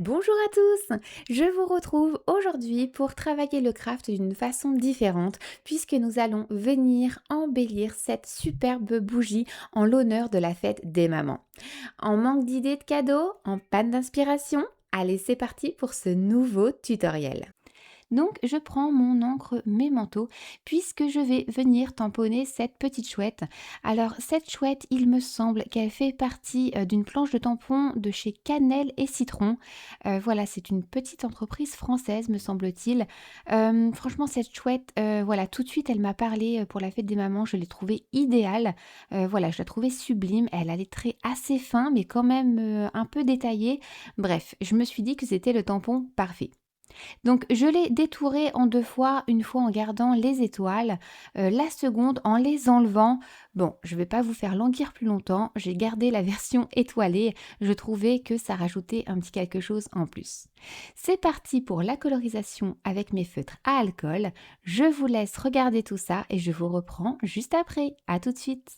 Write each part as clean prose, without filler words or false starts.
Bonjour à tous! Je vous retrouve aujourd'hui pour travailler le craft d'une façon différente puisque nous allons venir embellir cette superbe bougie en l'honneur de la fête des mamans. En manque d'idées de cadeaux? En panne d'inspiration? Allez, c'est parti pour ce nouveau tutoriel. Donc, je prends mon encre Memento puisque je vais venir tamponner cette petite chouette. Alors, cette chouette, il me semble qu'elle fait partie d'une planche de tampon de chez Cannelle et Citron. Voilà, c'est une petite entreprise française, me semble-t-il. Franchement, cette chouette, voilà, tout de suite, elle m'a parlé pour la fête des mamans. Je l'ai trouvée idéale. Voilà, je la trouvais sublime. Elle a les traits assez fins, mais quand même un peu détaillés. Bref, je me suis dit que c'était le tampon parfait. Donc je l'ai détouré en 2 fois, une fois en gardant les étoiles, la seconde en les enlevant. Bon, je vais pas vous faire languir plus longtemps, j'ai gardé la version étoilée, je trouvais que ça rajoutait un petit quelque chose en plus. C'est parti pour la colorisation avec mes feutres à alcool. Je vous laisse regarder tout ça et je vous reprends juste après. À tout de suite.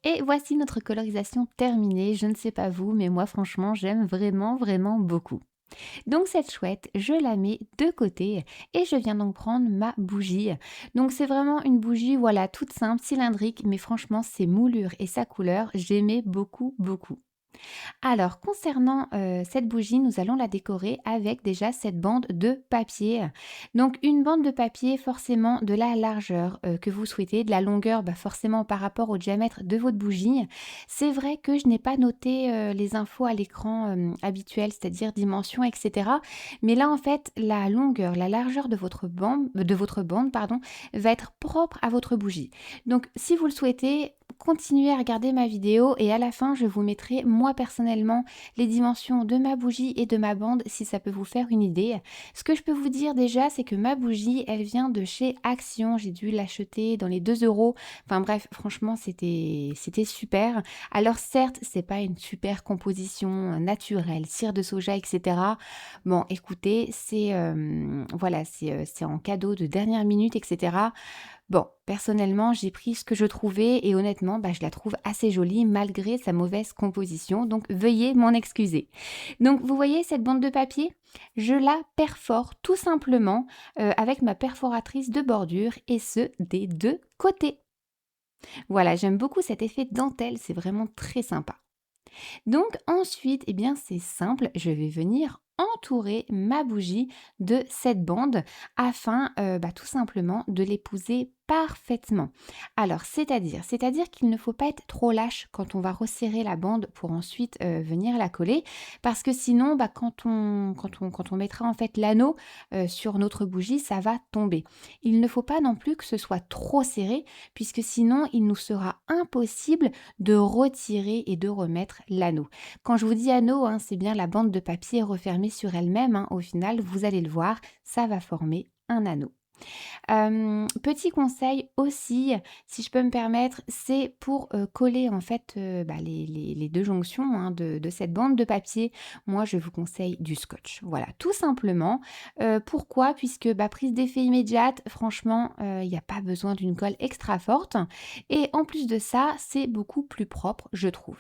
Et voici notre colorisation terminée. Je ne sais pas vous, mais moi franchement, j'aime vraiment, vraiment beaucoup. Donc cette chouette, je la mets de côté et je viens donc prendre ma bougie. Donc c'est vraiment une bougie, voilà, toute simple, cylindrique, mais franchement, ses moulures et sa couleur, j'aimais beaucoup, beaucoup. Alors, concernant cette bougie, nous allons la décorer avec déjà cette bande de papier. Donc, une bande de papier forcément de la largeur que vous souhaitez, de la longueur forcément par rapport au diamètre de votre bougie. C'est vrai que je n'ai pas noté les infos à l'écran habituel, c'est-à-dire dimension, etc. Mais là, en fait, la longueur, la largeur de votre bande, pardon, va être propre à votre bougie. Donc, si vous le souhaitez, continuez à regarder ma vidéo et à la fin, je vous mettrai moi personnellement les dimensions de ma bougie et de ma bande si ça peut vous faire une idée. Ce que je peux vous dire déjà, c'est que ma bougie, elle vient de chez Action. J'ai dû l'acheter dans les 2 euros. Enfin bref, franchement, c'était super. Alors certes, c'est pas une super composition naturelle, cire de soja, etc. Bon, écoutez, c'est en cadeau de dernière minute, etc. Bon, personnellement, j'ai pris ce que je trouvais et honnêtement, je la trouve assez jolie malgré sa mauvaise composition, donc veuillez m'en excuser. Donc vous voyez cette bande de papier? Je la perfore tout simplement avec ma perforatrice de bordure et ce des 2 côtés. Voilà, j'aime beaucoup cet effet dentelle, c'est vraiment très sympa. Donc ensuite, eh bien c'est simple, je vais venir entourer ma bougie de cette bande afin tout simplement de l'épouser parfaitement. Alors c'est-à-dire qu'il ne faut pas être trop lâche quand on va resserrer la bande pour ensuite venir la coller parce que sinon quand on mettra en fait l'anneau sur notre bougie, ça va tomber. Il ne faut pas non plus que ce soit trop serré puisque sinon il nous sera impossible de retirer et de remettre l'anneau. Quand je vous dis anneau, hein, c'est bien la bande de papier refermée sur elle-même, hein. Au final, vous allez le voir, ça va former un anneau. Petit conseil aussi, si je peux me permettre, c'est pour, coller en fait, les 2 jonctions, hein, de cette bande de papier. Moi, je vous conseille du scotch. Voilà, tout simplement. Pourquoi? Puisque, prise d'effet immédiate, franchement, il y a pas besoin d'une colle extra forte et en plus de ça, c'est beaucoup plus propre, je trouve.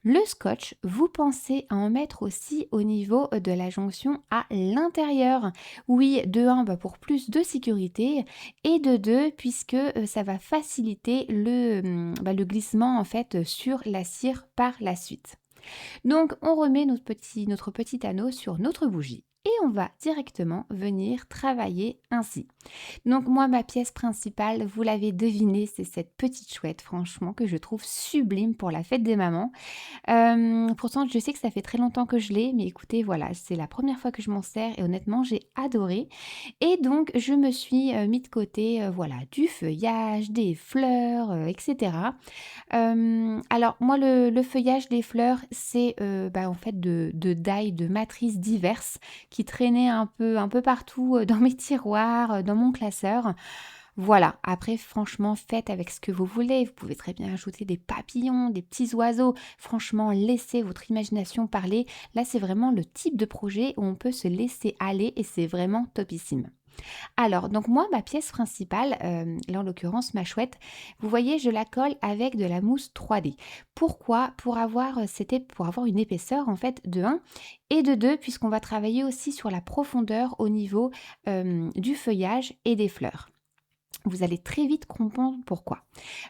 Le scotch, vous pensez à en mettre aussi au niveau, de la jonction à l'intérieur. Oui, de un, pour plus de sécurité et de 2 puisque, ça va faciliter le glissement en fait, sur la cire par la suite. Donc on remet notre petit anneau sur notre bougie et on va directement venir travailler ainsi. Donc moi, ma pièce principale, vous l'avez deviné, c'est cette petite chouette franchement que je trouve sublime pour la fête des mamans. Pourtant, je sais que ça fait très longtemps que je l'ai, mais écoutez, voilà, c'est la première fois que je m'en sers et honnêtement, j'ai adoré. Et donc, je me suis, mis de côté, voilà, du feuillage, des fleurs, et cetera. Alors moi, le feuillage des fleurs, c'est, en fait, de dailles, de matrices diverses qui traînaient un peu partout, dans mes tiroirs, dans mon classeur. Voilà, après franchement, faites avec ce que vous voulez. Vous pouvez très bien ajouter des papillons, des petits oiseaux. Franchement, laissez votre imagination parler. Là, c'est vraiment le type de projet où on peut se laisser aller et c'est vraiment topissime. Alors, donc moi, ma pièce principale, là en l'occurrence ma chouette, vous voyez, je la colle avec de la mousse 3D. Pourquoi? Pour avoir une épaisseur en fait de un et de 2 puisqu'on va travailler aussi sur la profondeur au niveau, du feuillage et des fleurs. Vous allez très vite comprendre pourquoi.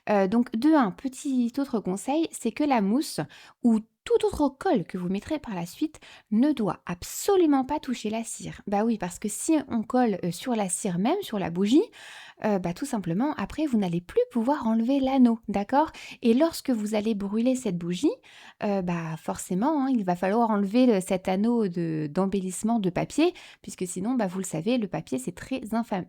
Donc de un, petit autre conseil, c'est que la mousse ou toute autre colle que vous mettrez par la suite ne doit absolument pas toucher la cire. Bah oui, parce que si on colle, sur la cire même, sur la bougie, tout simplement après vous n'allez plus pouvoir enlever l'anneau, d'accord? Et lorsque vous allez brûler cette bougie, forcément, hein, il va falloir enlever cet anneau d'embellissement de papier, puisque sinon, vous le savez, le papier c'est très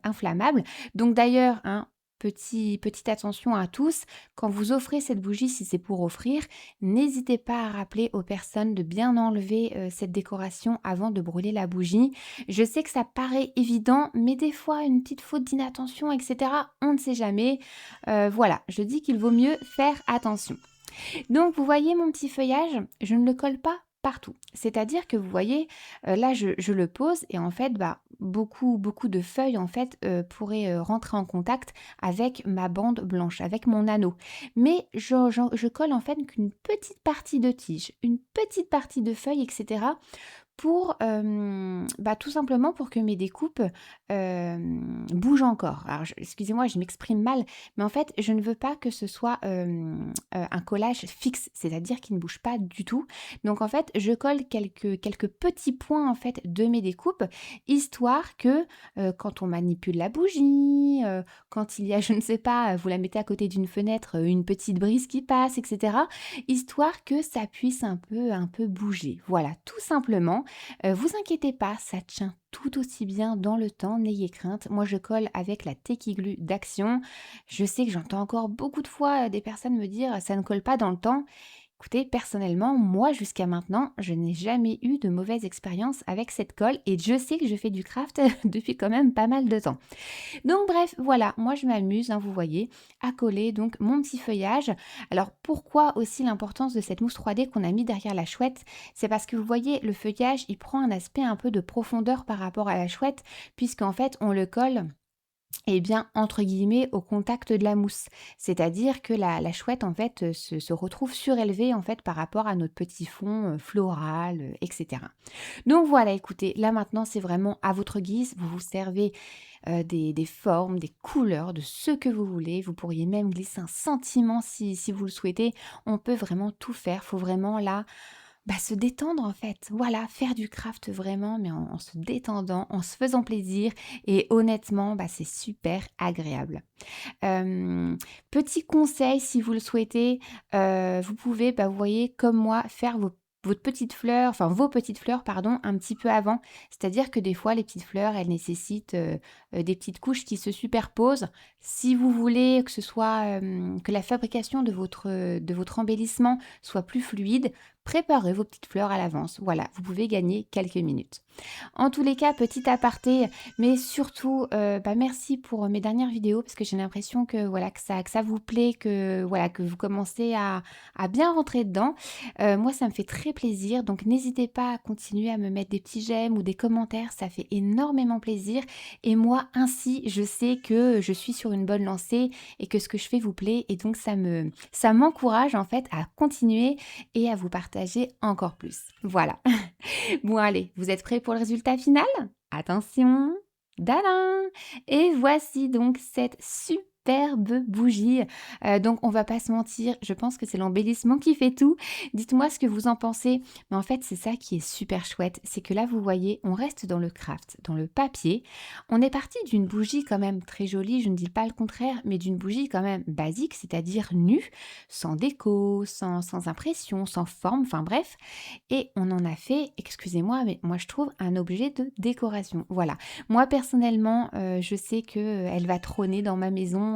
inflammable. Donc d'ailleurs, hein, petite attention à tous, quand vous offrez cette bougie, si c'est pour offrir, n'hésitez pas à rappeler aux personnes de bien enlever cette décoration avant de brûler la bougie. Je sais que ça paraît évident, mais des fois, une petite faute d'inattention, etc., on ne sait jamais. Voilà, je dis qu'il vaut mieux faire attention. Donc vous voyez mon petit feuillage, je ne le colle pas partout. C'est-à-dire que vous voyez, là je le pose et en fait, beaucoup de feuilles en fait, pourraient, rentrer en contact avec ma bande blanche, avec mon anneau. Mais je colle en fait qu'une petite partie de tige, une petite partie de feuilles et cetera pour, tout simplement pour que mes découpes, bougent encore. Alors excusez-moi, je m'exprime mal, mais en fait, je ne veux pas que ce soit, un collage fixe, c'est-à-dire qu'il ne bouge pas du tout. Donc en fait, je colle quelques petits points, en fait, de mes découpes, histoire que, quand on manipule la bougie, quand il y a, je ne sais pas, vous la mettez à côté d'une fenêtre, une petite brise qui passe et cetera, histoire que ça puisse un peu bouger. Voilà, tout simplement. Vous inquiétez pas, ça tient tout aussi bien dans le temps, n'ayez crainte. Moi, je colle avec la Techiglue d'Action. Je sais que j'entends encore beaucoup de fois, des personnes me dire: «Ça ne colle pas dans le temps». Écoutez, personnellement, moi, jusqu'à maintenant, je n'ai jamais eu de mauvaise expérience avec cette colle et je sais que je fais du craft depuis quand même pas mal de temps. Donc bref, voilà, moi je m'amuse, hein, vous voyez, à coller donc mon petit feuillage. Alors pourquoi aussi l'importance de cette mousse 3D qu'on a mis derrière la chouette? C'est parce que vous voyez, le feuillage, il prend un aspect un peu de profondeur par rapport à la chouette, puisqu'en fait on le colle entre guillemets, au contact de la mousse. C'est-à-dire que la chouette, en fait, se retrouve surélevée, en fait, par rapport à notre petit fond, floral, et cetera. Donc voilà, écoutez, là maintenant, c'est vraiment à votre guise. Vous vous servez, des formes, des couleurs, de ce que vous voulez. Vous pourriez même glisser un sentiment si vous le souhaitez. On peut vraiment tout faire. Faut vraiment là, se détendre en fait. Voilà, faire du craft vraiment, mais en se détendant, en se faisant plaisir et honnêtement, c'est super agréable. Hem, Petit conseil si vous le souhaitez, vous pouvez, vous voyez comme moi, faire vos petites fleurs pardon, un petit peu avant. C'est-à-dire que des fois les petites fleurs, elles nécessitent, des petites couches qui se superposent. Si vous voulez que ce soit, que la fabrication de votre embellissement soit plus fluide, préparez vos petites fleurs à l'avance. Voilà, vous pouvez gagner quelques minutes. En tous les cas, petit aparté, mais surtout, merci pour mes dernières vidéos parce que j'ai l'impression que voilà, que ça vous plaît, que voilà, que vous commencez à bien rentrer dedans. Moi, ça me fait très plaisir, donc n'hésitez pas à continuer à me mettre des petits j'aime ou des commentaires, ça fait énormément plaisir et moi, ainsi, je sais que je suis sur une bonne lancée et que ce que je fais vous plaît et donc ça m'encourage en fait à continuer et à vous partager encore plus. Voilà. Bon allez, vous êtes prêts pour le résultat final? Attention, tadam! Et voici donc cette superbe bougie. Donc on va pas se mentir, je pense que c'est l'embellissement qui fait tout. Dites-moi ce que vous en pensez. Mais en fait, c'est ça qui est super chouette, c'est que là, vous voyez, on reste dans le craft, dans le papier. On est parti d'une bougie quand même très jolie, je ne dis pas le contraire, mais d'une bougie quand même basique, c'est-à-dire nue, sans déco, sans impression, sans forme, enfin bref. Et on en a fait, excusez-moi, mais moi je trouve un objet de décoration. Voilà. Moi personnellement, je sais que elle va trôner dans ma maison,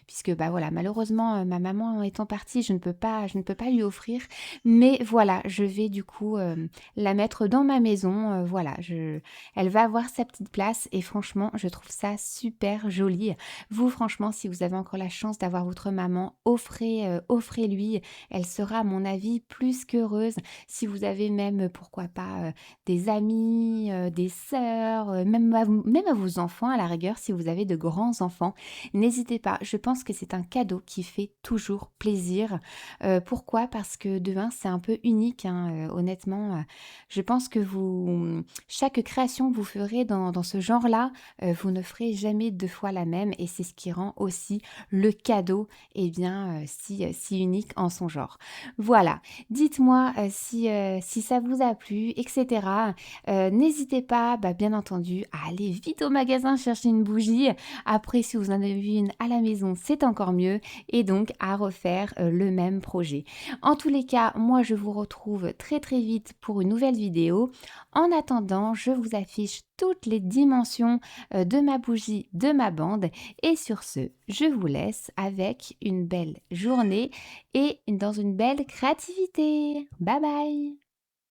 puisque bah voilà, malheureusement, ma maman étant partie, je ne peux pas lui offrir. Mais voilà, je vais du coup la mettre dans ma maison. Voilà, elle va avoir sa petite place et franchement, je trouve ça super joli. Vous, franchement, si vous avez encore la chance d'avoir votre maman, offrez-lui. Elle sera, à mon avis, plus qu'heureuse. Si vous avez même, pourquoi pas, des amis, des sœurs, même à vos enfants à la rigueur, si vous avez de grands enfants, n'hésitez pas. Je pense que c'est un cadeau qui fait toujours plaisir. Pourquoi? Parce que de un, c'est un peu unique, hein, honnêtement, je pense que chaque création que vous ferez dans ce genre-là, vous ne ferez jamais 2 fois la même et c'est ce qui rend aussi le cadeau, eh bien, si unique en son genre. Voilà. Dites-moi si ça vous a plu, etc. N'hésitez pas, bien entendu, à aller vite au magasin chercher une bougie. Après, si vous en avez une à la maison, c'est encore mieux. Et donc, à refaire le même projet. En tous les cas, moi, je vous retrouve très très vite pour une nouvelle vidéo. En attendant, je vous affiche toutes les dimensions de ma bougie, de ma bande. Et sur ce, je vous laisse avec une belle journée et dans une belle créativité. Bye bye!